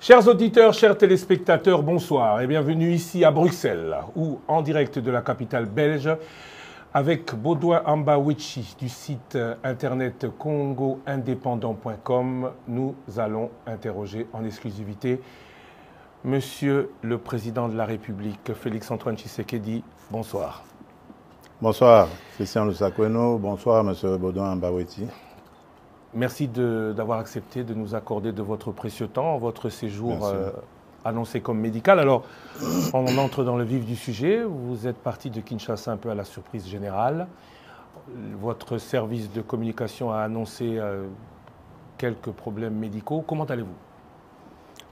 Chers auditeurs, chers téléspectateurs, bonsoir et bienvenue ici à Bruxelles, ou en direct de la capitale belge, avec Baudouin Ambawichi du site internet congoindépendant.com. Nous allons interroger en exclusivité Monsieur le Président de la République, Félix-Antoine Tshisekedi. Bonsoir. Bonsoir, Christian Lusakweno. Bonsoir, Monsieur Baudouin Ambawichi. Merci d'avoir accepté de nous accorder de votre précieux temps, votre séjour annoncé comme médical. Alors, on entre dans le vif du sujet. Vous êtes parti de Kinshasa un peu à la surprise générale. Votre service de communication a annoncé quelques problèmes médicaux. Comment allez-vous?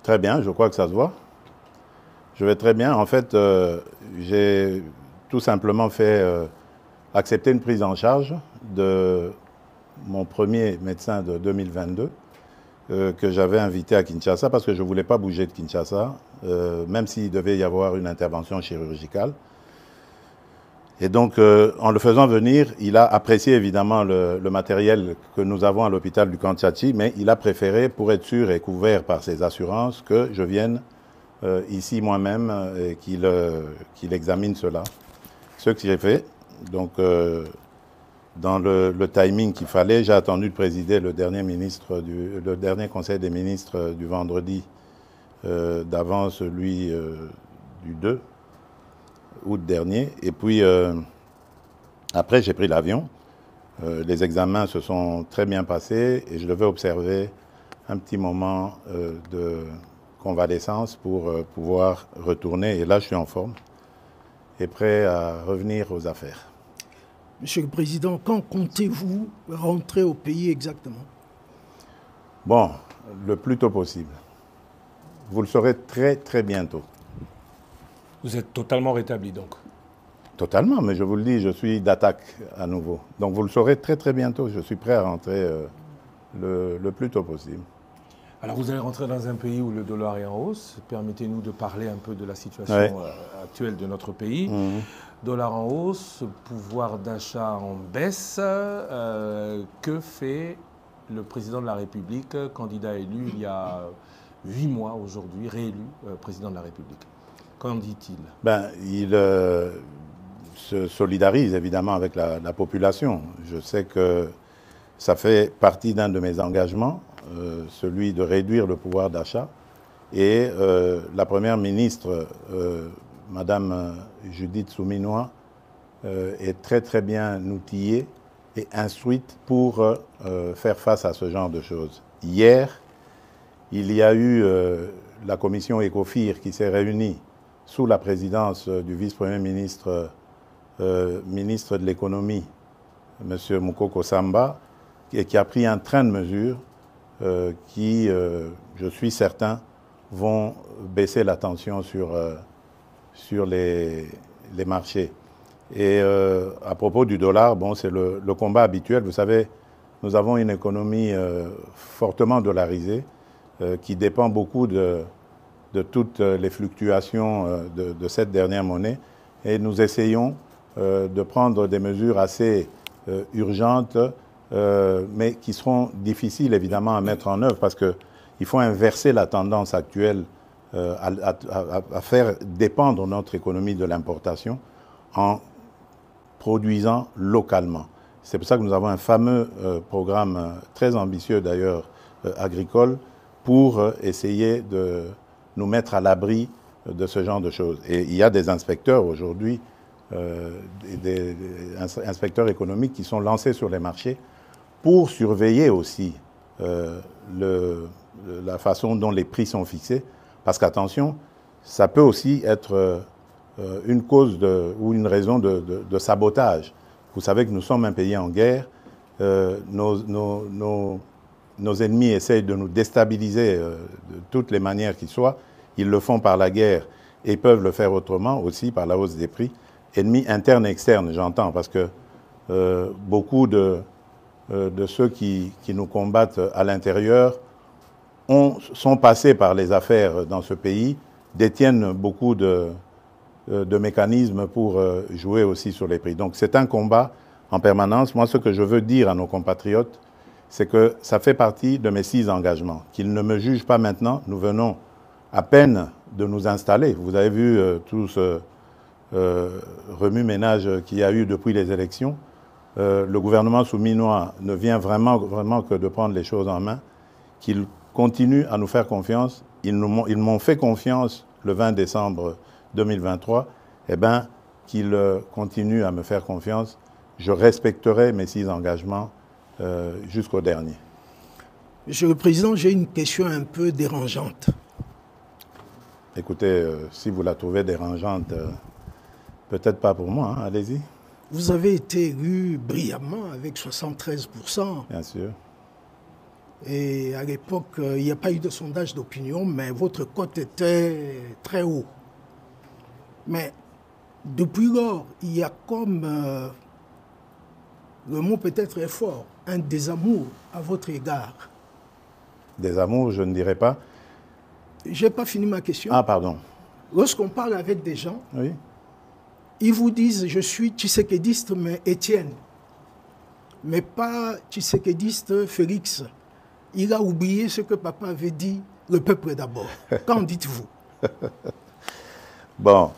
Très bien, je crois que ça se voit. Je vais très bien. En fait, j'ai tout simplement fait accepter une prise en charge de mon premier médecin de 2022 que j'avais invité à Kinshasa parce que je ne voulais pas bouger de Kinshasa, même s'il devait y avoir une intervention chirurgicale. Et donc, en le faisant venir, il a apprécié évidemment le matériel que nous avons à l'hôpital du Kantiachi, mais il a préféré, pour être sûr et couvert par ses assurances, que je vienne ici moi-même et qu'il examine cela. Ce que j'ai fait. Donc, dans le timing qu'il fallait, j'ai attendu de présider le dernier conseil des ministres du vendredi d'avant celui du 2 août dernier. Et puis, après, j'ai pris l'avion. Les examens se sont très bien passés et je devais observer un petit moment de convalescence pour pouvoir retourner. Et là, je suis en forme et prêt à revenir aux affaires. Monsieur le Président, quand comptez-vous rentrer au pays exactement? Bon, le plus tôt possible. Vous le saurez très très bientôt. Vous êtes totalement rétabli donc? Totalement, mais je vous le dis, je suis d'attaque à nouveau. Donc vous le saurez très très bientôt. Je suis prêt à rentrer le plus tôt possible. Alors vous allez rentrer dans un pays où le dollar est en hausse. Permettez-nous de parler un peu de la situation actuelle de notre pays. Dollar en hausse, pouvoir d'achat en baisse. Que fait le président de la République, candidat élu il y a 8 mois aujourd'hui, réélu président de la République? Qu'en dit-il? Il se solidarise évidemment avec la population. Je sais que ça fait partie d'un de mes engagements, celui de réduire le pouvoir d'achat. Et la première ministre, Madame Judith Souminois, est très très bien outillée et instruite pour faire face à ce genre de choses. Hier, il y a eu la commission ECOFIR qui s'est réunie sous la présidence du vice-premier ministre, ministre de l'économie, M. Moukoko Samba, et qui a pris un train de mesures qui, je suis certain, vont baisser la tension sur les marchés. Et à propos du dollar, bon, c'est le combat habituel. Vous savez, nous avons une économie fortement dollarisée qui dépend beaucoup de toutes les fluctuations de cette dernière monnaie. Et nous essayons de prendre des mesures assez urgentes, mais qui seront difficiles évidemment à mettre en œuvre parce qu'il faut inverser la tendance actuelle à faire dépendre notre économie de l'importation en produisant localement. C'est pour ça que nous avons un fameux programme très ambitieux d'ailleurs agricole pour essayer de nous mettre à l'abri de ce genre de choses. Et il y a des inspecteurs aujourd'hui, des inspecteurs économiques qui sont lancés sur les marchés pour surveiller aussi la façon dont les prix sont fixés. Parce qu'attention, ça peut aussi être une cause ou une raison de sabotage. Vous savez que nous sommes un pays en guerre. Nos ennemis essayent de nous déstabiliser de toutes les manières qu'ils soient. Ils le font par la guerre et peuvent le faire autrement aussi par la hausse des prix. Ennemis internes et externes, j'entends, parce que beaucoup de ceux qui nous combattent à l'intérieur sont passés par les affaires dans ce pays, détiennent beaucoup de mécanismes pour jouer aussi sur les prix. Donc c'est un combat en permanence. Moi, ce que je veux dire à nos compatriotes, c'est que ça fait partie de mes 6 engagements. Qu'ils ne me jugent pas maintenant. Nous venons à peine de nous installer. Vous avez vu tout ce remue-ménage qu'il y a eu depuis les élections. Le gouvernement souminois ne vient vraiment que de prendre les choses en main, qu'il continue à nous faire confiance. Ils m'ont fait confiance le 20 décembre 2023. Eh bien, qu'ils continuent à me faire confiance. Je respecterai mes 6 engagements jusqu'au dernier. Monsieur le Président, j'ai une question un peu dérangeante. Écoutez, si vous la trouvez dérangeante, peut-être pas pour moi, hein, allez-y. Vous avez été élu brillamment avec 73%. Bien sûr. Et à l'époque, il n'y a pas eu de sondage d'opinion, mais votre cote était très haut. Mais depuis lors, il y a comme, le mot peut-être est fort, un désamour à votre égard. Désamour, je ne dirais pas. Je n'ai pas fini ma question. Ah, pardon. Lorsqu'on parle avec des gens, Oui. ils vous disent « je suis tshisekédiste, mais Étienne », mais pas tshisekédiste Félix. Il a oublié ce que papa avait dit, le peuple d'abord. Qu'en dites-vous? Bon,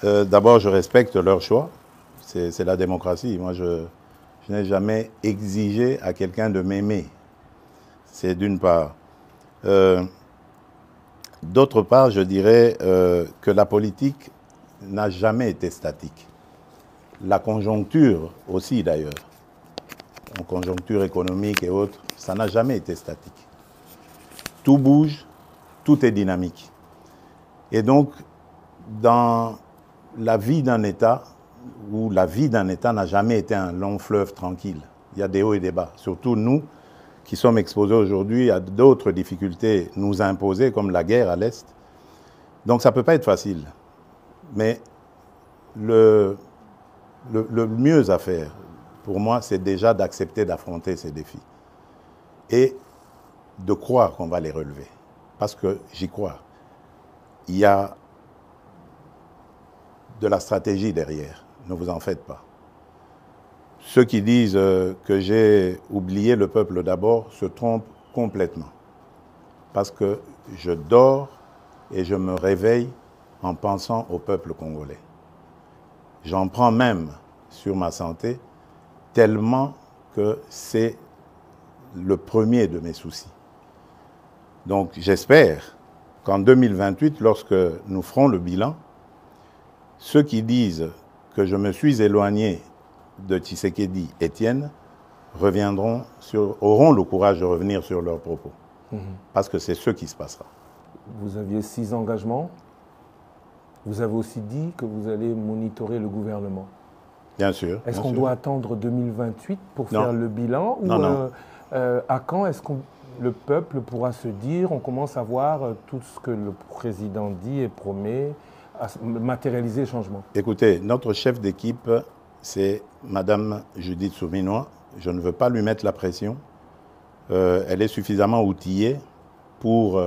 d'abord, je respecte leur choix. C'est la démocratie. Moi, je n'ai jamais exigé à quelqu'un de m'aimer. C'est d'une part. D'autre part, je dirais que la politique n'a jamais été statique. La conjoncture aussi, d'ailleurs, en conjoncture économique et autres, ça n'a jamais été statique. Tout bouge, tout est dynamique. Et donc, dans la vie d'un État, où la vie d'un État n'a jamais été un long fleuve tranquille, il y a des hauts et des bas. Surtout nous, qui sommes exposés aujourd'hui à d'autres difficultés nous imposées, comme la guerre à l'Est. Donc ça ne peut pas être facile. Mais le mieux à faire, pour moi, c'est déjà d'accepter d'affronter ces défis. Et de croire qu'on va les relever. Parce que j'y crois. Il y a de la stratégie derrière. Ne vous en faites pas. Ceux qui disent que j'ai oublié le peuple d'abord se trompent complètement. Parce que je dors et je me réveille en pensant au peuple congolais. J'en prends même sur ma santé tellement que c'est le premier de mes soucis. Donc j'espère qu'en 2028, lorsque nous ferons le bilan, ceux qui disent que je me suis éloigné de Tshisekedi Étienne auront le courage de revenir sur leurs propos. Parce que c'est ce qui se passera. Vous aviez 6 engagements. Vous avez aussi dit que vous allez monitorer le gouvernement. Bien sûr. Est-ce qu'on doit attendre 2028 pour faire le bilan? Ou non. À quand est-ce que le peuple pourra se dire, on commence à voir tout ce que le président dit et promet, à matérialiser le changement? Écoutez, notre chef d'équipe, c'est Madame Judith Souminois. Je ne veux pas lui mettre la pression. Elle est suffisamment outillée pour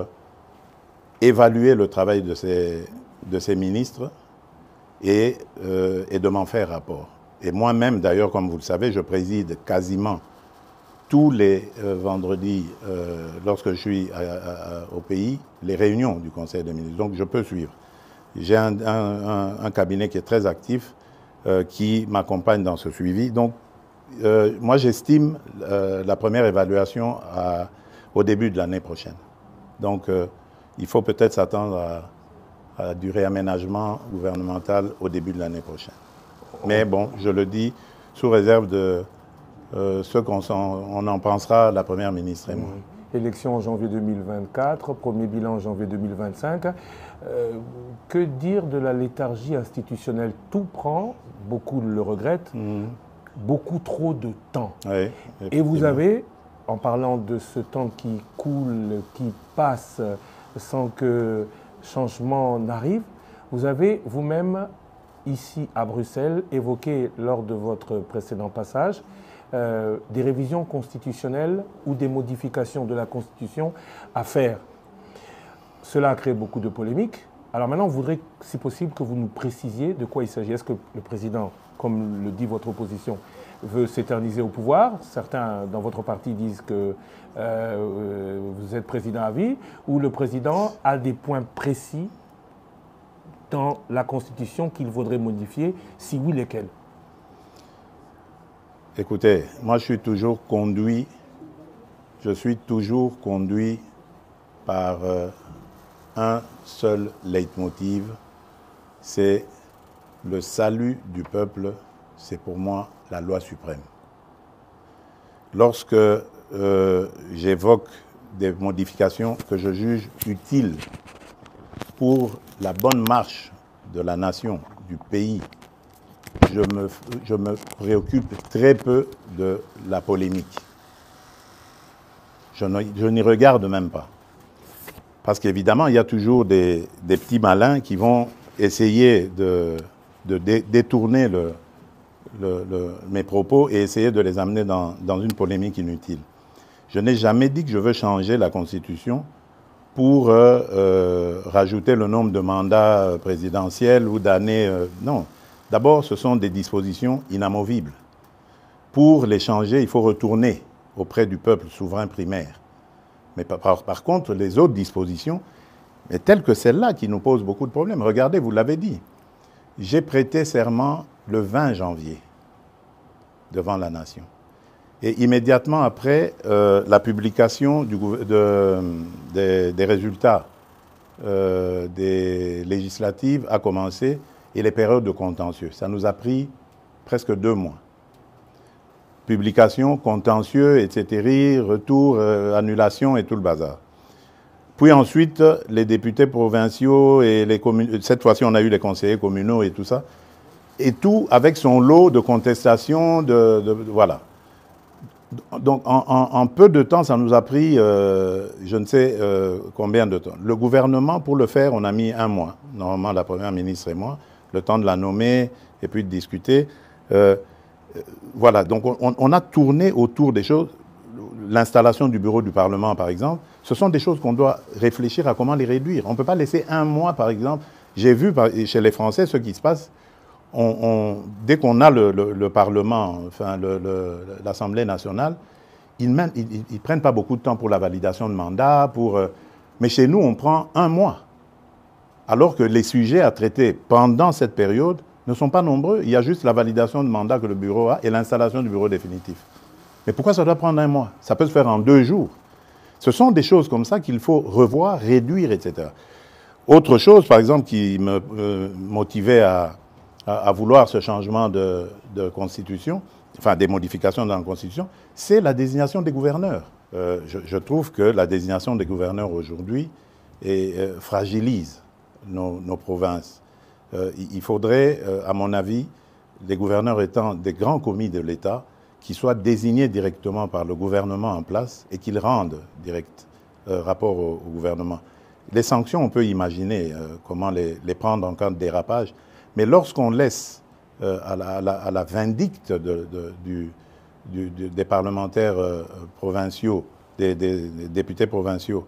évaluer le travail de ses ministres et de m'en faire rapport. Et moi-même, d'ailleurs, comme vous le savez, je préside quasiment tous les vendredis, lorsque je suis au pays, les réunions du Conseil des ministres. Donc, je peux suivre. J'ai un cabinet qui est très actif, qui m'accompagne dans ce suivi. Donc, moi, j'estime la première évaluation au début de l'année prochaine. Donc, il faut peut-être s'attendre à du réaménagement gouvernemental au début de l'année prochaine. Mais bon, je le dis, sous réserve de ce qu'on en pensera, la Première ministre et moi. Élection en janvier 2024, premier bilan en janvier 2025. Que dire de la léthargie institutionnelle? Tout prend, beaucoup le regrettent, beaucoup trop de temps. Oui, et vous avez, en parlant de ce temps qui coule, qui passe sans que changement n'arrive, vous avez vous-même, ici à Bruxelles, évoqué lors de votre précédent passage, des révisions constitutionnelles ou des modifications de la Constitution à faire. Cela a créé beaucoup de polémiques. Alors maintenant, on voudrait, si possible, que vous nous précisiez de quoi il s'agit. Est-ce que le président, comme le dit votre opposition, veut s'éterniser au pouvoir? Certains dans votre parti disent que vous êtes président à vie, ou le président a des points précis dans la Constitution qu'il faudrait modifier, si oui, lesquels? Écoutez, moi je suis toujours conduit par un seul leitmotiv, c'est le salut du peuple, c'est pour moi la loi suprême. Lorsque j'évoque des modifications que je juge utiles pour la bonne marche de la nation, du pays, je me préoccupe très peu de la polémique. Je n'y regarde même pas. Parce qu'évidemment, il y a toujours des petits malins qui vont essayer de détourner mes propos et essayer de les amener dans une polémique inutile. Je n'ai jamais dit que je veux changer la Constitution pour rajouter le nombre de mandats présidentiels ou d'années. Non. D'abord, ce sont des dispositions inamovibles. Pour les changer, il faut retourner auprès du peuple souverain primaire. Mais par contre, les autres dispositions, mais telles que celle-là, qui nous posent beaucoup de problèmes. Regardez, vous l'avez dit, j'ai prêté serment le 20 janvier devant la nation. Et immédiatement après, la publication des résultats des législatives a commencé et les périodes de contentieux. Ça nous a pris presque 2 mois. Publication, contentieux, etc., retour, annulation et tout le bazar. Puis ensuite, les députés provinciaux et les communes, cette fois-ci on a eu les conseillers communaux et tout ça, et tout avec son lot de contestations, voilà. Donc en peu de temps, ça nous a pris, je ne sais combien de temps. Le gouvernement, pour le faire, on a mis 1 mois. Normalement, la première ministre et moi, le temps de la nommer et puis de discuter. Voilà, donc on a tourné autour des choses. L'installation du bureau du Parlement, par exemple, ce sont des choses qu'on doit réfléchir à comment les réduire. On ne peut pas laisser 1 mois, par exemple. J'ai vu chez les Français ce qui se passe. Dès qu'on a le Parlement, enfin l'Assemblée nationale, ils ne prennent pas beaucoup de temps pour la validation de mandat. Mais chez nous, on prend 1 mois. Alors que les sujets à traiter pendant cette période ne sont pas nombreux. Il y a juste la validation de mandat que le bureau a et l'installation du bureau définitif. Mais pourquoi ça doit prendre 1 mois? Ça peut se faire en 2 jours. Ce sont des choses comme ça qu'il faut revoir, réduire, etc. Autre chose, par exemple, qui me motivait à vouloir ce changement de constitution, enfin des modifications dans la constitution, c'est la désignation des gouverneurs. Je trouve que la désignation des gouverneurs aujourd'hui fragilise nos provinces. Il faudrait, à mon avis, les gouverneurs étant des grands commis de l'État, qui soient désignés directement par le gouvernement en place et qu'ils rendent direct rapport au gouvernement. Les sanctions, on peut imaginer comment les prendre en cas de dérapage, mais lorsqu'on laisse à la vindicte des parlementaires provinciaux, des députés provinciaux,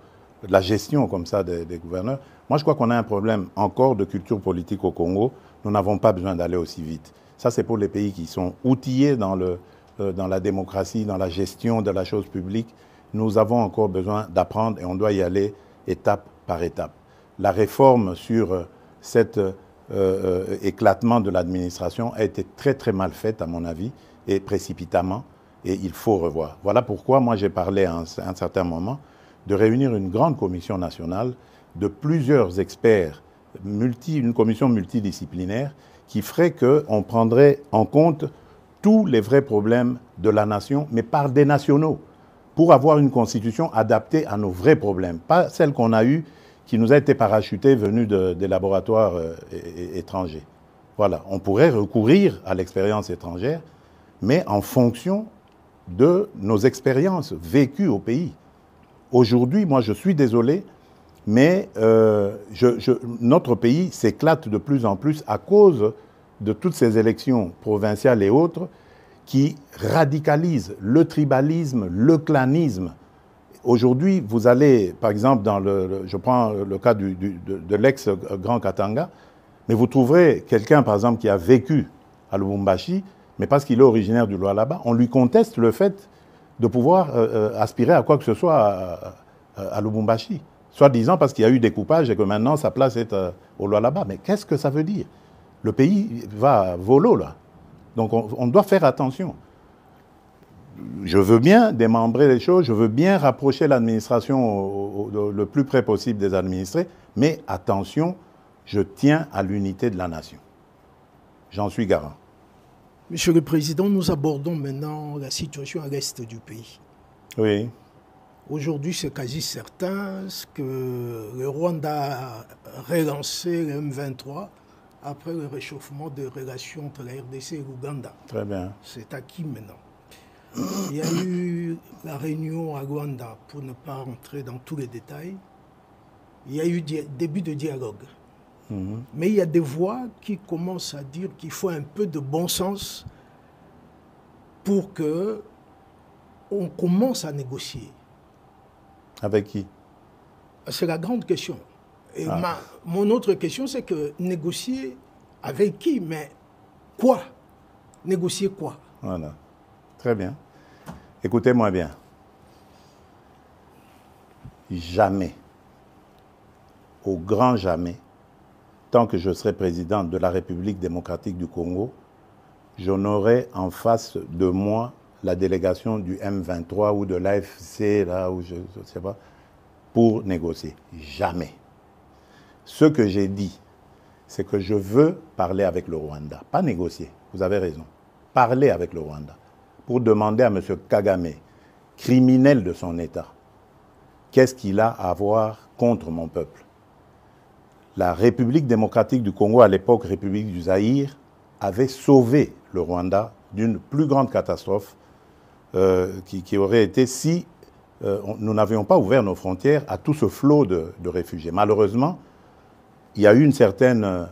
la gestion comme ça des gouverneurs, moi je crois qu'on a un problème encore de culture politique au Congo. Nous n'avons pas besoin d'aller aussi vite. Ça, c'est pour les pays qui sont outillés dans la démocratie, dans la gestion de la chose publique. Nous avons encore besoin d'apprendre et on doit y aller étape par étape. La réforme sur cet éclatement de l'administration a été très très mal faite à mon avis et précipitamment et il faut revoir. Voilà pourquoi moi j'ai parlé à un certain moment de réunir une grande commission nationale de plusieurs experts, une commission multidisciplinaire qui ferait qu'on prendrait en compte tous les vrais problèmes de la nation, mais par des nationaux, pour avoir une constitution adaptée à nos vrais problèmes, pas celle qu'on a eue, qui nous a été parachutée venue des laboratoires étrangers. Voilà, on pourrait recourir à l'expérience étrangère, mais en fonction de nos expériences vécues au pays. Aujourd'hui, moi je suis désolé, mais notre pays s'éclate de plus en plus à cause de toutes ces élections provinciales et autres qui radicalisent le tribalisme, le clanisme. aujourd'hui, vous allez, par exemple, je prends le cas de l'ex-Grand Katanga, mais vous trouverez quelqu'un, par exemple, qui a vécu à Lubumbashi, mais parce qu'il est originaire du Lualaba, on lui conteste le fait de pouvoir aspirer à quoi que ce soit à Lubumbashi. Soit disant parce qu'il y a eu découpage et que maintenant sa place est au Lualaba. Mais qu'est-ce que ça veut dire? Le pays va volo, là. Donc on doit faire attention. Je veux bien démembrer les choses, je veux bien rapprocher l'administration le plus près possible des administrés, mais attention, je tiens à l'unité de la nation. J'en suis garant. Monsieur le Président, nous abordons maintenant la situation à l'est du pays. Oui. Aujourd'hui, c'est quasi certain que le Rwanda a relancé le M23 après le réchauffement des relations entre la RDC et l'Ouganda. Très bien. C'est acquis maintenant. Il y a eu la réunion à Rwanda, pour ne pas rentrer dans tous les détails. Il y a eu début de dialogue. Mais il y a des voix qui commencent à dire qu'il faut un peu de bon sens pour qu'on commence à négocier. Avec qui? C'est la grande question. Et mon autre question, c'est que négocier avec qui? Mais quoi? Négocier quoi? Voilà. Très bien. Écoutez-moi bien. Jamais, au grand jamais, tant que je serai président de la République démocratique du Congo, je n'aurai en face de moi la délégation du M23 ou de l'AFC, là où je ne sais pas, pour négocier. Jamais. Ce que j'ai dit, c'est que je veux parler avec le Rwanda. Pas négocier, vous avez raison. Parler avec le Rwanda. Pour demander à M. Kagame, criminel de son État, qu'est-ce qu'il a à voir contre mon peuple? La République démocratique du Congo, à l'époque République du Zaïre, avait sauvé le Rwanda d'une plus grande catastrophe qui aurait été si nous n'avions pas ouvert nos frontières à tout ce flot de réfugiés. Malheureusement, il y a eu une certaine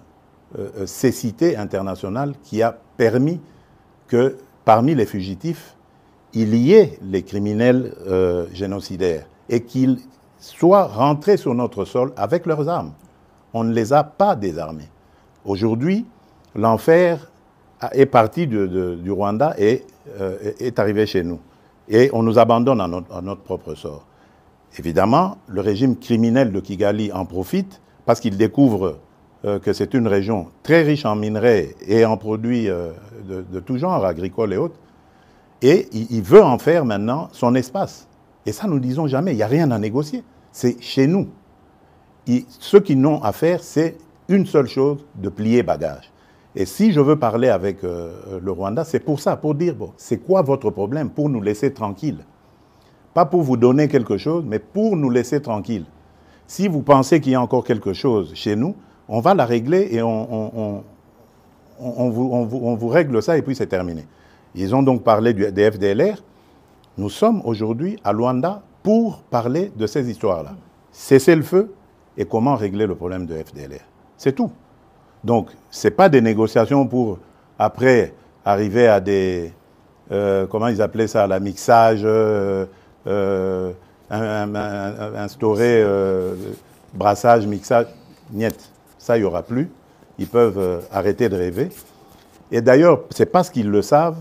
cécité internationale qui a permis que parmi les fugitifs, il y ait les criminels génocidaires et qu'ils soient rentrés sur notre sol avec leurs armes. On ne les a pas désarmés. Aujourd'hui, l'enfer est parti du Rwanda et est arrivé chez nous. Et on nous abandonne à notre propre sort. Évidemment, le régime criminel de Kigali en profite parce qu'il découvre que c'est une région très riche en minerais et en produits de tout genre, agricoles et autres. Et il veut en faire maintenant son espace. Et ça, nous ne disons jamais, il n'y a rien à négocier. C'est chez nous. Ce qu'ils n'ont à faire, c'est une seule chose, de plier bagage. Et si je veux parler avec le Rwanda, c'est pour ça, pour dire, bon, c'est quoi votre problème? Pour nous laisser tranquilles. Pas pour vous donner quelque chose, mais pour nous laisser tranquilles. Si vous pensez qu'il y a encore quelque chose chez nous, on va la régler et on vous règle ça et puis c'est terminé. Ils ont donc parlé des FDLR. Nous sommes aujourd'hui à Luanda pour parler de ces histoires-là. Cesser le feu et comment régler le problème de FDLR. C'est tout. Donc, ce n'est pas des négociations pour, après, arriver à des... comment ils appelaient ça? La mixage, instaurer brassage, mixage. Niet. Ça, il n'y aura plus. Ils peuvent arrêter de rêver. Et d'ailleurs, c'est parce qu'ils le savent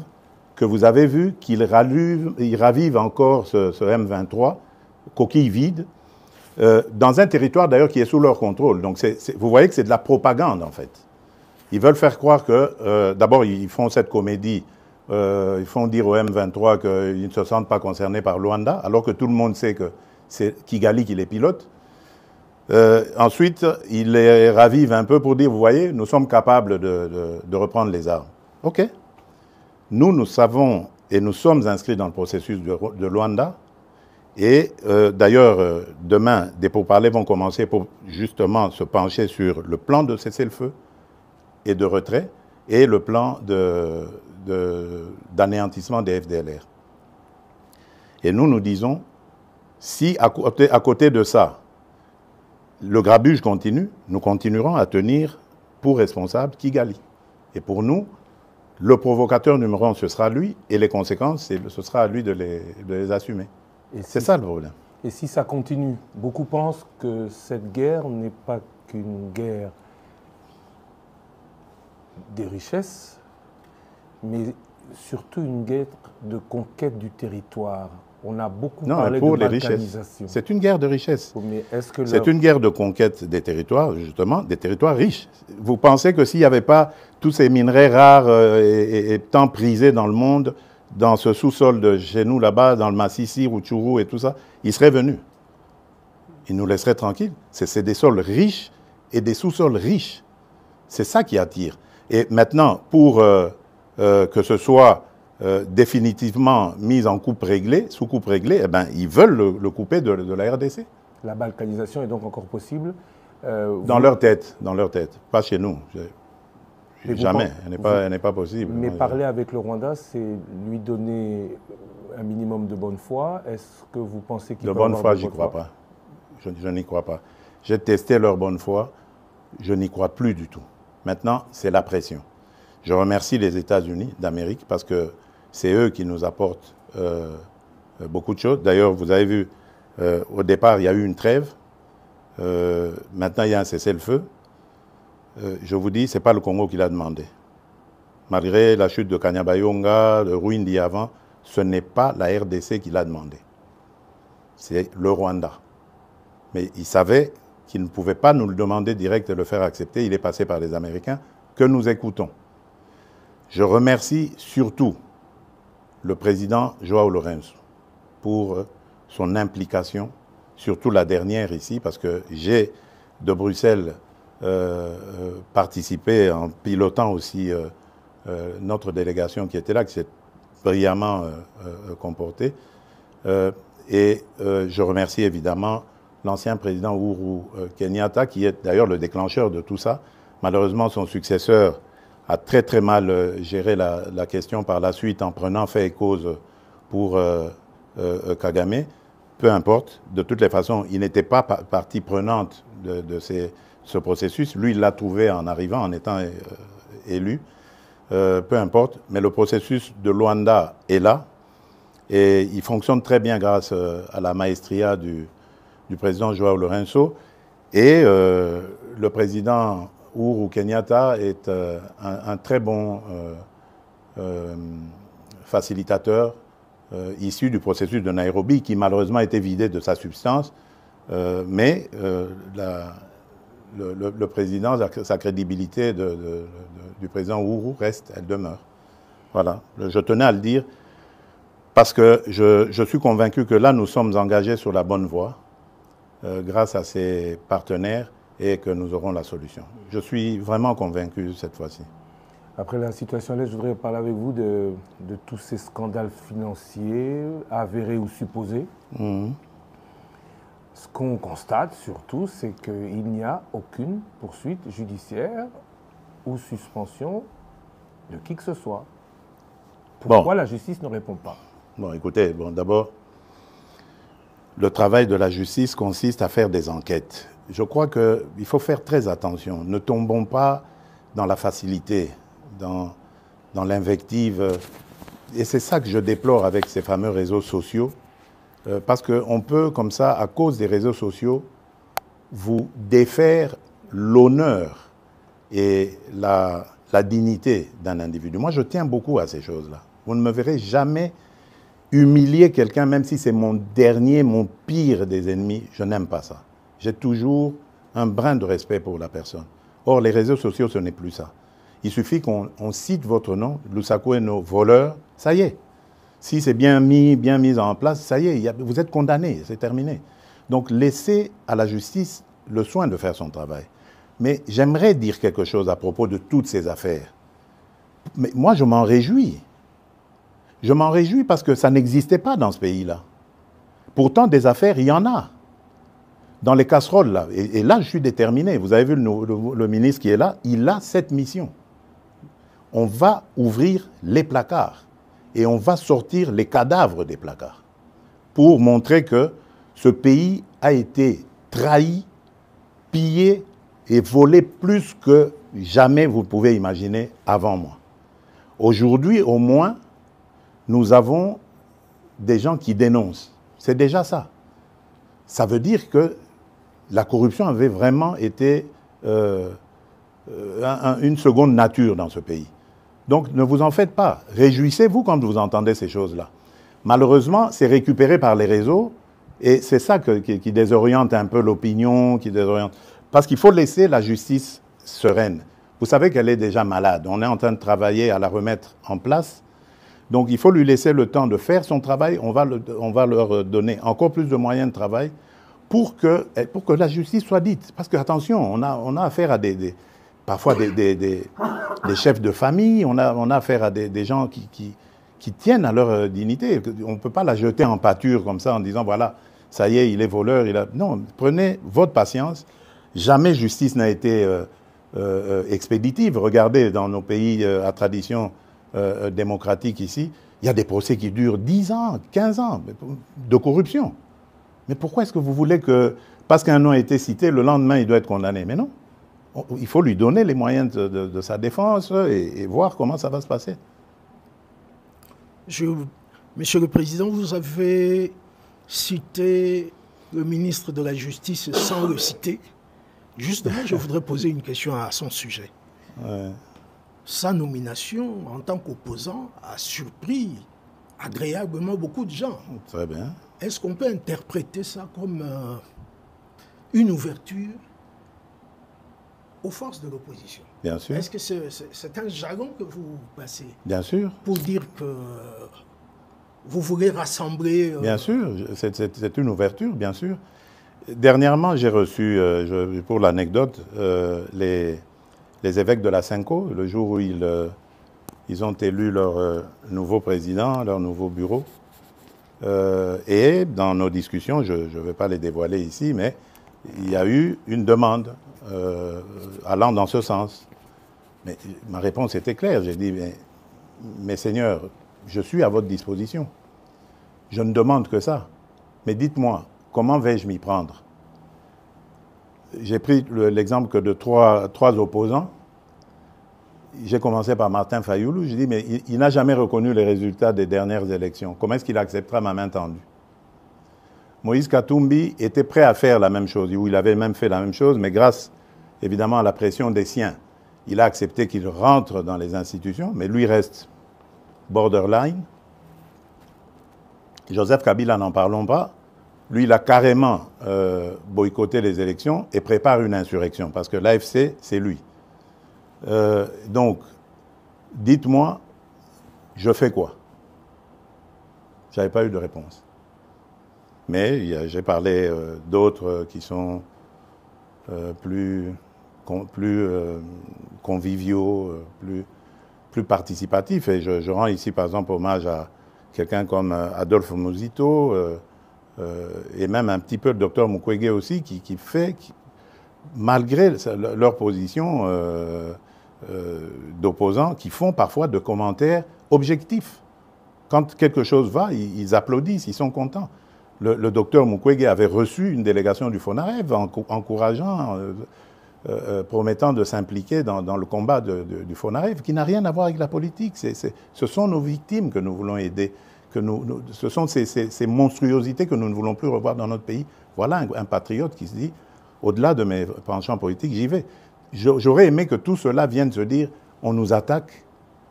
que vous avez vu qu'ils ravivent encore ce M23, coquille vide, dans un territoire d'ailleurs qui est sous leur contrôle. Donc vous voyez que c'est de la propagande en fait. Ils veulent faire croire que, d'abord ils font cette comédie, ils font dire au M23 qu'ils ne se sentent pas concernés par Luanda, alors que tout le monde sait que c'est Kigali qui les pilote. Ensuite, ils les ravivent un peu pour dire, vous voyez, nous sommes capables de reprendre les armes. OK. Nous savons et nous sommes inscrits dans le processus de Luanda. Et d'ailleurs, demain, des pourparlers vont commencer pour justement se pencher sur le plan de cessez-le-feu et de retrait et le plan d'anéantissement des FDLR. Et nous disons, si à côté de ça, le grabuge continue, nous continuerons à tenir pour responsable Kigali. Et pour nous, le provocateur numéro 1, ce sera lui, et les conséquences, ce sera à lui de les assumer. C'est ça le problème. Et si ça continue, beaucoup pensent que cette guerre n'est pas qu'une guerre des richesses, mais surtout une guerre de conquête du territoire. On a beaucoup parlé de balkanisation. C'est une guerre de richesse. C'est une guerre de conquête des territoires, justement, des territoires riches. Vous pensez que s'il n'y avait pas tous ces minerais rares et tant prisés dans le monde, dans ce sous-sol de chez nous, là-bas, dans le Massissi, Rutshuru et tout ça, ils seraient venus. Ils nous laisseraient tranquilles. C'est des sols riches et des sous-sols riches. C'est ça qui attire. Et maintenant, pour que ce soit définitivement mis en coupe réglée, sous coupe réglée, eh ben, ils veulent le couper de la RDC. La balkanisation est donc encore possible dans leur tête, pas chez nous. Jamais, elle n'est pas possible. Mais parler avec le Rwanda, c'est lui donner un minimum de bonne foi. Est-ce que vous pensez qu'il peut avoir de bonne foi? De bonne foi, j'y crois pas. Je n'y crois pas. J'ai testé leur bonne foi, je n'y crois plus du tout. Maintenant, c'est la pression. Je remercie les États-Unis d'Amérique parce que c'est eux qui nous apportent beaucoup de choses. D'ailleurs, vous avez vu, au départ, il y a eu une trêve. Maintenant, il y a un cessez-le-feu. Je vous dis, ce n'est pas le Congo qui l'a demandé. Malgré la chute de Kanyabayonga, de Rwindi avant, ce n'est pas la RDC qui l'a demandé. C'est le Rwanda. Mais il savait qu'il ne pouvait pas nous le demander direct et le faire accepter. Il est passé par les Américains que nous écoutons. Je remercie surtout le président João Lourenço pour son implication, surtout la dernière ici, parce que j'ai de Bruxelles participé en pilotant aussi notre délégation qui était là, qui s'est brillamment comportée. Et je remercie évidemment l'ancien président Uhuru Kenyatta, qui est d'ailleurs le déclencheur de tout ça. Malheureusement, son successeur a très très mal géré la question par la suite en prenant fait et cause pour Kagame. Peu importe, de toutes les façons, il n'était pas partie prenante de ce processus. Lui, il l'a trouvé en arrivant, en étant élu. Peu importe, mais le processus de Luanda est là et il fonctionne très bien grâce à la maestria du président João Lourenço. Et le président Uhuru Kenyatta est un très bon facilitateur issu du processus de Nairobi, qui malheureusement a été vidé de sa substance, mais le président, sa crédibilité du président Uhuru reste, elle demeure. Voilà, je tenais à le dire, parce que je suis convaincu que là, nous sommes engagés sur la bonne voie, grâce à ces partenaires, et que nous aurons la solution. Je suis vraiment convaincu cette fois-ci. Après la situation là, je voudrais parler avec vous de tous ces scandales financiers, avérés ou supposés. Ce qu'on constate surtout, c'est qu'il n'y a aucune poursuite judiciaire ou suspension de qui que ce soit. Pourquoi la justice ne répond pas? Bon, écoutez, d'abord, le travail de la justice consiste à faire des enquêtes. Je crois qu'il faut faire très attention. Ne tombons pas dans la facilité, dans l'invective. Et c'est ça que je déplore avec ces fameux réseaux sociaux. Parce qu'on peut, comme ça, à cause des réseaux sociaux, vous défaire l'honneur et la dignité d'un individu. Moi, je tiens beaucoup à ces choses-là. Vous ne me verrez jamais humilier quelqu'un, même si c'est mon dernier, mon pire des ennemis. Je n'aime pas ça. J'ai toujours un brin de respect pour la personne. Or, les réseaux sociaux, ce n'est plus ça. Il suffit qu'on cite votre nom, Lusaku et nos voleurs, ça y est. Si c'est bien mis en place, ça y est, vous êtes condamné, c'est terminé. Donc, laissez à la justice le soin de faire son travail. Mais j'aimerais dire quelque chose à propos de toutes ces affaires. Mais moi, je m'en réjouis. Je m'en réjouis parce que ça n'existait pas dans ce pays-là. Pourtant, des affaires, il y en a. Dans les casseroles, là. Et là, je suis déterminé. Vous avez vu le ministre qui est là, il a cette mission. On va ouvrir les placards et on va sortir les cadavres des placards pour montrer que ce pays a été trahi, pillé et volé plus que jamais vous pouvez imaginer avant moi. Aujourd'hui, au moins, nous avons des gens qui dénoncent. C'est déjà ça. ça veut dire que la corruption avait vraiment été une seconde nature dans ce pays. Donc ne vous en faites pas. Réjouissez-vous quand vous entendez ces choses-là. Malheureusement, c'est récupéré par les réseaux et c'est ça qui désoriente un peu l'opinion, parce qu'il faut laisser la justice sereine. Vous savez qu'elle est déjà malade. On est en train de travailler à la remettre en place. Donc il faut lui laisser le temps de faire son travail. On va leur donner encore plus de moyens de travail pour que la justice soit dite. Parce que, attention, on a affaire à parfois des chefs de famille, on a affaire à des gens qui tiennent à leur dignité. On ne peut pas la jeter en pâture comme ça en disant, voilà, ça y est, il est voleur. Non, prenez votre patience. Jamais justice n'a été expéditive. Regardez, dans nos pays à tradition démocratique ici, il y a des procès qui durent 10 ans, 15 ans de corruption. Mais pourquoi est-ce que vous voulez que, parce qu'un nom a été cité, le lendemain, il doit être condamné? Mais non. Il faut lui donner les moyens de sa défense et voir comment ça va se passer. Monsieur le Président, vous avez cité le ministre de la Justice sans le citer. Justement, je voudrais poser une question à son sujet. Ouais. Sa nomination en tant qu'opposant a surpris agréablement beaucoup de gens. Très bien. Est-ce qu'on peut interpréter ça comme une ouverture aux forces de l'opposition? Bien sûr. Est-ce que c'est un jargon que vous passez? Bien sûr. Pour dire que vous voulez rassembler... Bien sûr, c'est une ouverture, bien sûr. Dernièrement, j'ai reçu, pour l'anecdote, les évêques de la Cinco, le jour où ils ont élu leur nouveau président, leur nouveau bureau. Et dans nos discussions, je ne vais pas les dévoiler ici, mais il y a eu une demande allant dans ce sens. Mais ma réponse était claire. J'ai dit, mais Seigneur, je suis à votre disposition. Je ne demande que ça. Mais dites-moi, comment vais-je m'y prendre? J'ai pris l'exemple que de trois opposants. J'ai commencé par Martin Fayoulou. J'ai dit, mais il n'a jamais reconnu les résultats des dernières élections. Comment est-ce qu'il acceptera ma main tendue? Moïse Katumbi était prêt à faire la même chose, ou il avait même fait la même chose, mais grâce, évidemment, à la pression des siens, il a accepté qu'il rentre dans les institutions, mais lui reste borderline. Joseph Kabila, n'en parlons pas. Lui, il a carrément boycotté les élections et prépare une insurrection, parce que l'AFC, c'est lui. Donc, dites-moi, je fais quoi? Je n'avais pas eu de réponse. Mais j'ai parlé d'autres qui sont plus conviviaux, plus participatifs. Et je rends ici, par exemple, hommage à quelqu'un comme Adolphe Muzito et même un petit peu le docteur Mukwege aussi, qui malgré leur position d'opposants, qui font parfois de commentaires objectifs. Quand quelque chose va, ils applaudissent, ils sont contents. Le docteur Mukwege avait reçu une délégation du FONAREV encourageant, promettant de s'impliquer dans le combat du FONAREV, qui n'a rien à voir avec la politique. Ce sont nos victimes que nous voulons aider. Ce sont ces monstruosités que nous ne voulons plus revoir dans notre pays. Voilà un patriote qui se dit, au-delà de mes penchants politiques, j'y vais. J'aurais aimé que tout cela vienne se dire, on nous attaque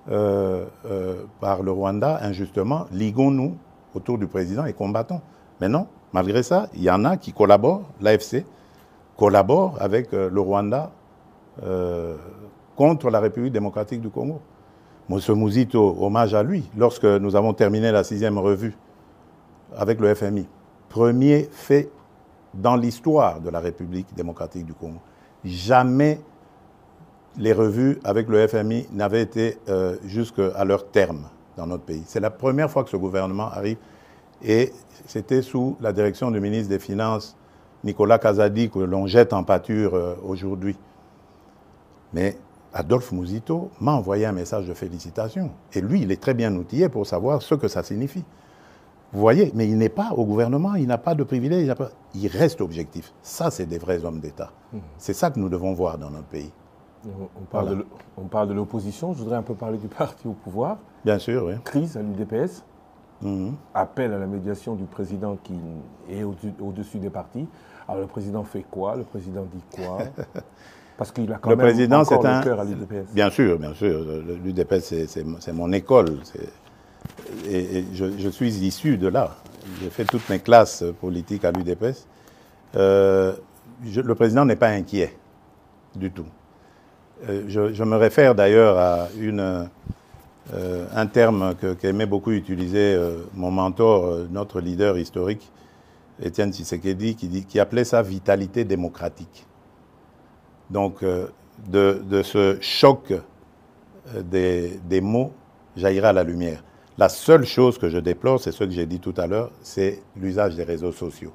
par le Rwanda injustement, liguons-nous autour du président et combattons. Mais non, malgré ça, il y en a qui collaborent, l'AFC collabore avec le Rwanda contre la République démocratique du Congo. Moussa Muzito, hommage à lui, lorsque nous avons terminé la 6e revue avec le FMI, premier fait dans l'histoire de la République démocratique du Congo. Jamais les revues avec le FMI n'avaient été jusqu'à leur terme dans notre pays. C'est la première fois que ce gouvernement arrive et c'était sous la direction du ministre des Finances, Nicolas Kazadi, que l'on jette en pâture aujourd'hui. Mais Adolphe Muzito m'a envoyé un message de félicitations. Et lui, il est très bien outillé pour savoir ce que ça signifie. Vous voyez, mais il n'est pas au gouvernement, il n'a pas de privilèges, il reste objectif. Ça, c'est des vrais hommes d'État. C'est ça que nous devons voir dans notre pays. On parle de l'opposition, je voudrais un peu parler du parti au pouvoir. Bien sûr, oui. Crise à l'UDPS. appelle à la médiation du président qui est au-dessus des partis. Alors le président fait quoi? Le président dit quoi? Parce qu'il a quand même encore le cœur à l'UDPS. Bien sûr, bien sûr. L'UDPS, c'est mon école. Et je suis issu de là. J'ai fait toutes mes classes politiques à l'UDPS. Le président n'est pas inquiet du tout. Je me réfère d'ailleurs à un terme qu'aimait beaucoup utiliser mon mentor, notre leader historique, Étienne Tshisekedi, qui appelait ça vitalité démocratique. Donc, de ce choc des mots jaillira la lumière. La seule chose que je déplore, c'est ce que j'ai dit tout à l'heure, c'est l'usage des réseaux sociaux.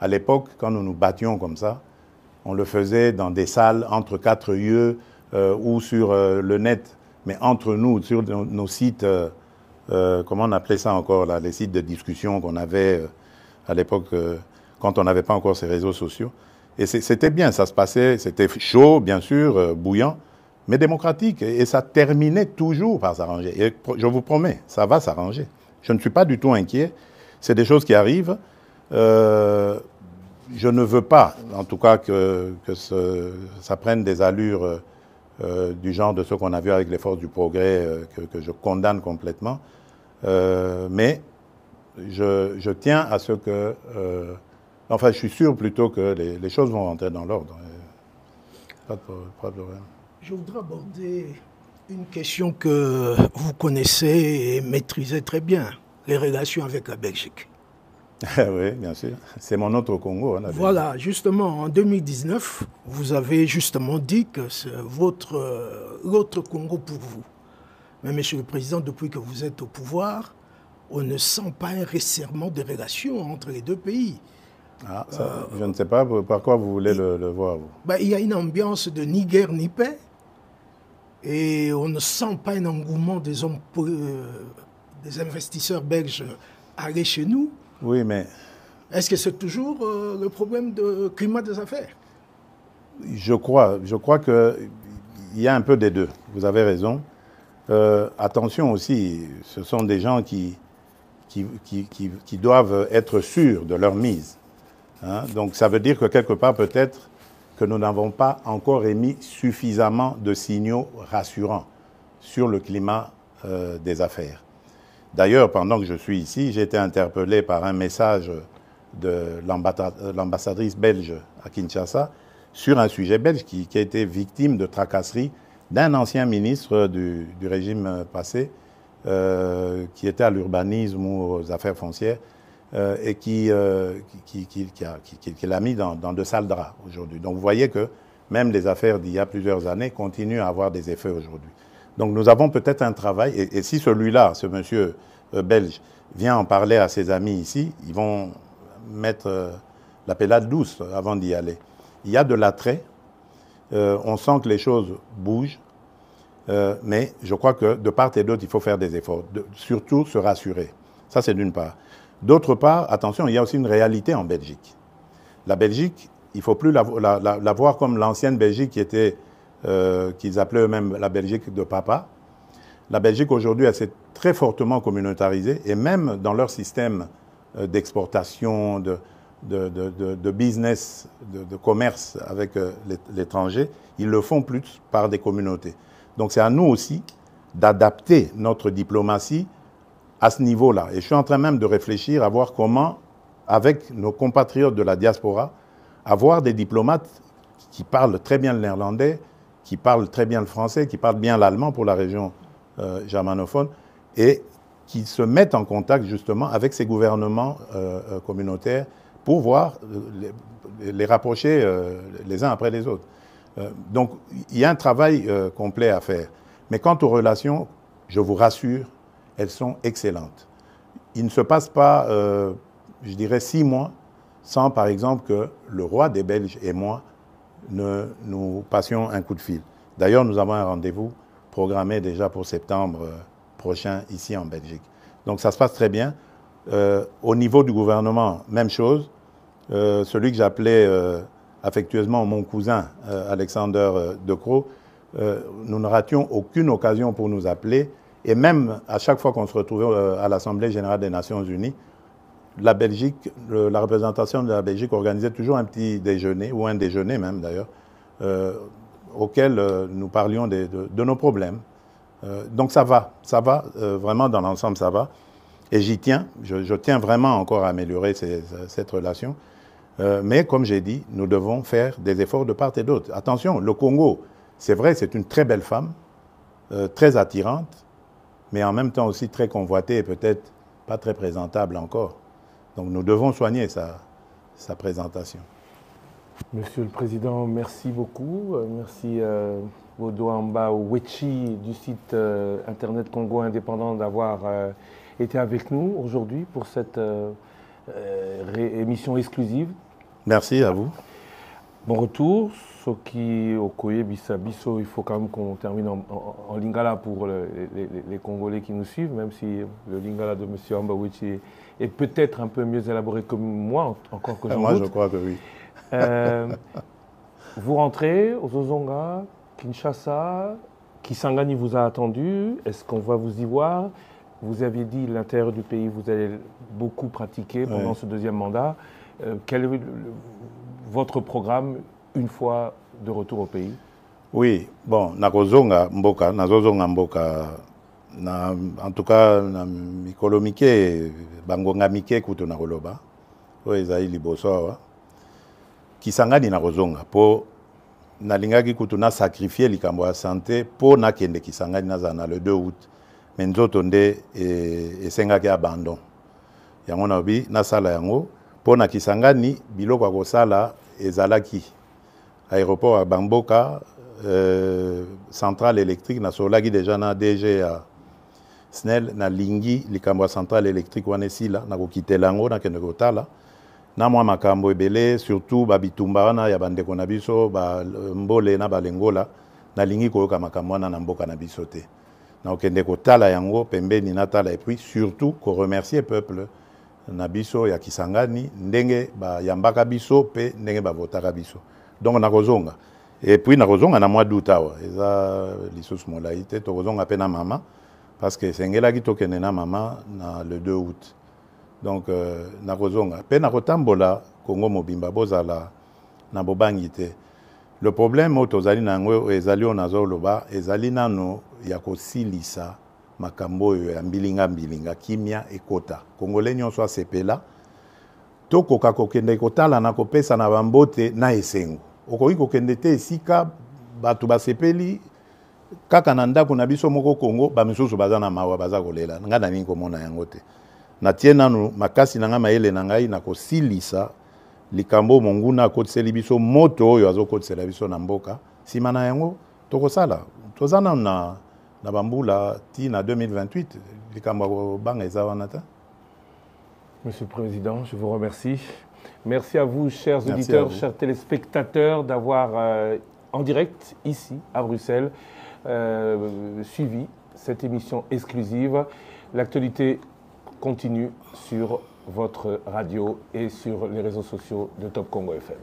À l'époque, quand nous nous battions comme ça, on le faisait dans des salles entre quatre yeux ou sur le net, mais entre nous, sur nos sites, comment on appelait ça encore, là, les sites de discussion qu'on avait à l'époque, quand on n'avait pas encore ces réseaux sociaux. Et c'était bien, ça se passait, c'était chaud, bien sûr, bouillant, mais démocratique. Et ça terminait toujours par s'arranger. Et je vous promets, ça va s'arranger. Je ne suis pas du tout inquiet. C'est des choses qui arrivent. Je ne veux pas, en tout cas, que ça prenne des allures du genre de ce qu'on a vu avec les forces du progrès, que je condamne complètement. Mais je tiens à ce que... enfin, je suis sûr plutôt que les choses vont rentrer dans l'ordre. Pas de problème. Je voudrais aborder une question que vous connaissez et maîtrisez très bien, les relations avec la Belgique. Oui, bien sûr. C'est mon autre Congo. Hein, voilà, justement, en 2019, vous avez justement dit que c'est l'autre Congo pour vous. Mais, Monsieur le Président, depuis que vous êtes au pouvoir, on ne sent pas un resserrement des relations entre les deux pays. Ah, ça, je ne sais pas par quoi vous voulez le voir, vous. Il y a une ambiance de ni guerre ni paix. Et on ne sent pas un engouement des investisseurs belges à aller chez nous. Oui, mais... Est-ce que c'est toujours le problème de climat des affaires? Je crois qu'il y a un peu des deux. Vous avez raison. Attention aussi, ce sont des gens qui doivent être sûrs de leur mise. Hein? Donc ça veut dire que quelque part, peut-être, que nous n'avons pas encore émis suffisamment de signaux rassurants sur le climat des affaires. D'ailleurs, pendant que je suis ici, j'ai été interpellé par un message de l'ambassadrice belge à Kinshasa sur un sujet belge qui a été victime de tracasseries d'un ancien ministre du régime passé qui était à l'urbanisme ou aux affaires foncières et qui l'a mis dans de sales draps aujourd'hui. Donc vous voyez que même les affaires d'il y a plusieurs années continuent à avoir des effets aujourd'hui. Donc nous avons peut-être un travail, et si celui-là, ce monsieur belge, vient en parler à ses amis ici, ils vont mettre la pelade douce avant d'y aller. Il y a de l'attrait, on sent que les choses bougent, mais je crois que de part et d'autre, il faut faire des efforts, surtout se rassurer. Ça, c'est d'une part. D'autre part, attention, il y a aussi une réalité en Belgique. La Belgique, il ne faut plus la voir comme l'ancienne Belgique qui était, qu'ils appelaient eux-mêmes la Belgique de papa. La Belgique aujourd'hui, elle s'est très fortement communautarisée et même dans leur système d'exportation, de business, de commerce avec l'étranger, ils le font plus par des communautés. Donc c'est à nous aussi d'adapter notre diplomatie à ce niveau-là. Et je suis en train même de réfléchir à voir comment, avec nos compatriotes de la diaspora, avoir des diplomates qui parlent très bien le néerlandais, qui parlent très bien le français, qui parlent bien l'allemand pour la région germanophone, et qui se mettent en contact justement avec ces gouvernements communautaires pour voir les rapprocher les uns après les autres. Donc il y a un travail complet à faire. Mais quant aux relations, je vous rassure, elles sont excellentes. Il ne se passe pas, je dirais, 6 mois sans, par exemple, que le roi des Belges et moi nous passions un coup de fil. D'ailleurs, nous avons un rendez-vous programmé déjà pour septembre prochain ici en Belgique. Donc ça se passe très bien. Au niveau du gouvernement, même chose. Celui que j'appelais affectueusement mon cousin, Alexander De Croo, nous ne rations aucune occasion pour nous appeler Et même à chaque fois qu'on se retrouvait à l'Assemblée générale des Nations Unies, la Belgique, la représentation de la Belgique organisait toujours un petit déjeuner, ou un déjeuner même d'ailleurs, auquel nous parlions de nos problèmes. Donc ça va, vraiment dans l'ensemble ça va. Et j'y tiens, je tiens vraiment encore à améliorer cette relation. Mais comme j'ai dit, nous devons faire des efforts de part et d'autre. Attention, le Congo, c'est vrai, c'est une très belle femme, très attirante, mais en même temps aussi très convoitée et peut-être pas très présentable encore. Donc nous devons soigner sa présentation. Monsieur le Président, merci beaucoup. Merci Bodoamba Wechi du site Internet Congo Indépendant d'avoir été avec nous aujourd'hui pour cette émission exclusive. Merci à vous. Bon retour. Soki Okoye Bisso, il faut quand même qu'on termine en lingala pour les Congolais qui nous suivent, même si le lingala de M. Ambawichi est peut-être un peu mieux élaboré que moi, encore que j'en doute. Moi, je crois que oui. Vous rentrez aux Ozonga, Kinshasa, Kisangani vous a attendu. Est-ce qu'on va vous y voir? Vous aviez dit l'intérieur du pays, vous allez beaucoup pratiquer pendant ce deuxième mandat. Quel est votre programme une fois de retour au pays? Oui, bon, nakozonga mboka, en tout cas, na mikolo mike, bangonga mike kuto na koloba, o ezali liboso awa. Kisangani nakozonga, po nalingaki kutu na sacrifier likambo ya santé, po nakende Kisangani nazana le 2 août, mais nzoto nde esengaki abandon. Yango nabi nasala yango, po na Kisangani biloko ya kosala ezalaki. Aéroport à Bamboka, centrale électrique, na solaki déjà na DG à SNEL, na lingi, likambo ya centrale électrique wanesila, na kokitela yango, na kende kotala. Na mwa makambo ebele, surtout babitumba wana ya bandeko na biso, mbole na balengola, na lingi koyoka makambo wana na mboka na biso te. Na okende kotala yango, pembeni na tala, et puis surtout, ko remercier peuple na biso ya Kisangani, ndenge ba yambaka biso, pe ndenge ba votaka biso. Donc nakozonga. Et puis nakozonga na mois d'août awa. Eza lisusu molaite tokozonga pe na mama parce que sengelaki tokende na mama na le 2 août. Donc nakozonga. Pe nakotambola Congo mobimba bozala na bobangi te. Le problème tozali nango ezali onazoloba ezali nano ya kosilisa makambo ya mbilinga kimia ekota. Congolais nyonso asepela tokoka kokende kotala na kopesa na bambote na esengo. Okoki kokende te esika batu basepeli kaka na ndako na biso moko Congo bamisusu baza na mawa baza kolela nga na nini komona yango te. Na tie nanu makasi na nga mayele na ngai na kosilisa likambo monguna akotiseli biso moto oyo azokotisela biso na mboka sima na yango tokosala tozana na bambula ti na 2028 likambo banga eza wana ta. Monsieur le Président, je vous remercie. Merci à vous, chers auditeurs, chers téléspectateurs, d'avoir en direct, ici, à Bruxelles, suivi cette émission exclusive. L'actualité continue sur votre radio et sur les réseaux sociaux de Top Congo FM.